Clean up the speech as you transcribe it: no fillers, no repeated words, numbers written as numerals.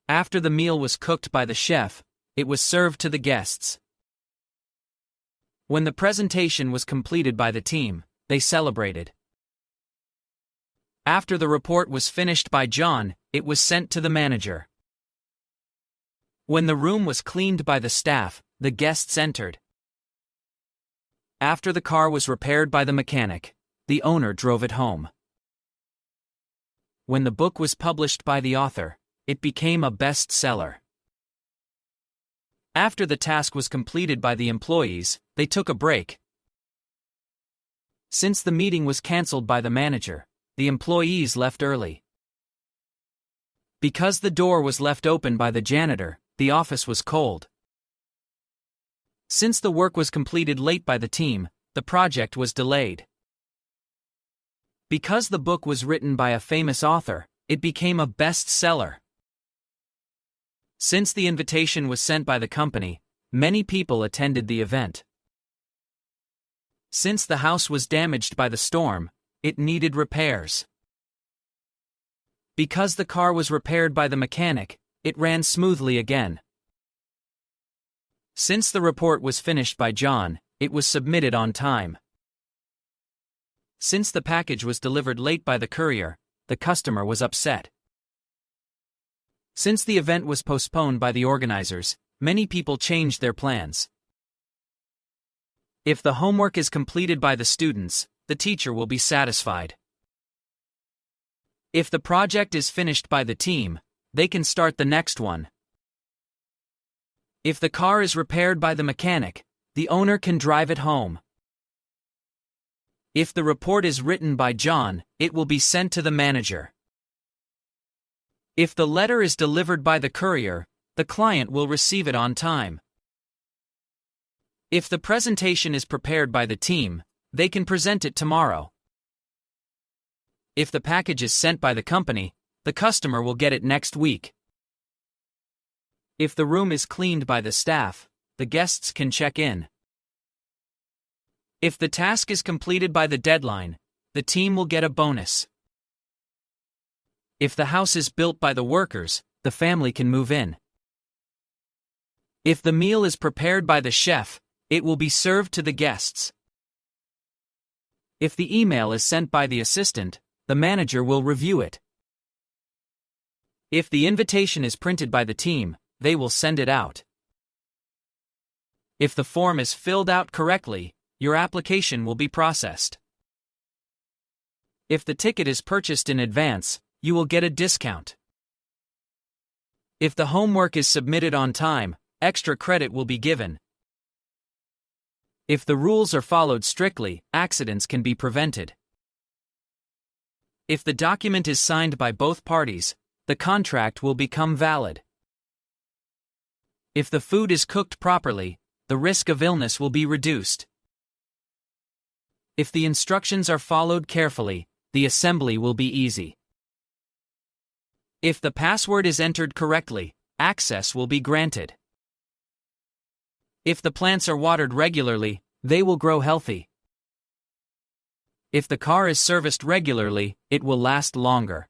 After the meal was cooked by the chef, it was served to the guests. When the presentation was completed by the team, they celebrated. After the report was finished by John, it was sent to the manager. When the room was cleaned by the staff, the guests entered. After the car was repaired by the mechanic, the owner drove it home. When the book was published by the author, it became a bestseller. After the task was completed by the employees, they took a break. Since the meeting was cancelled by the manager, the employees left early. Because the door was left open by the janitor, the office was cold. Since the work was completed late by the team, the project was delayed. Because the book was written by a famous author, it became a bestseller. Since the invitation was sent by the company, many people attended the event. Since the house was damaged by the storm, it needed repairs. Because the car was repaired by the mechanic, it ran smoothly again. Since the report was finished by John, it was submitted on time. Since the package was delivered late by the courier, the customer was upset. Since the event was postponed by the organizers, many people changed their plans. If the homework is completed by the students, the teacher will be satisfied. If the project is finished by the team, they can start the next one. If the car is repaired by the mechanic, the owner can drive it home. If the report is written by John, it will be sent to the manager. If the letter is delivered by the courier, the client will receive it on time. If the presentation is prepared by the team, they can present it tomorrow. If the package is sent by the company, the customer will get it next week. If the room is cleaned by the staff, the guests can check in. If the task is completed by the deadline, the team will get a bonus. If the house is built by the workers, the family can move in. If the meal is prepared by the chef, it will be served to the guests. If the email is sent by the assistant, the manager will review it. If the invitation is printed by the team, they will send it out. If the form is filled out correctly, your application will be processed. If the ticket is purchased in advance, you will get a discount. If the homework is submitted on time, extra credit will be given. If the rules are followed strictly, accidents can be prevented. If the document is signed by both parties, the contract will become valid. If the food is cooked properly, the risk of illness will be reduced. If the instructions are followed carefully, the assembly will be easy. If the password is entered correctly, access will be granted. If the plants are watered regularly, they will grow healthy. If the car is serviced regularly, it will last longer.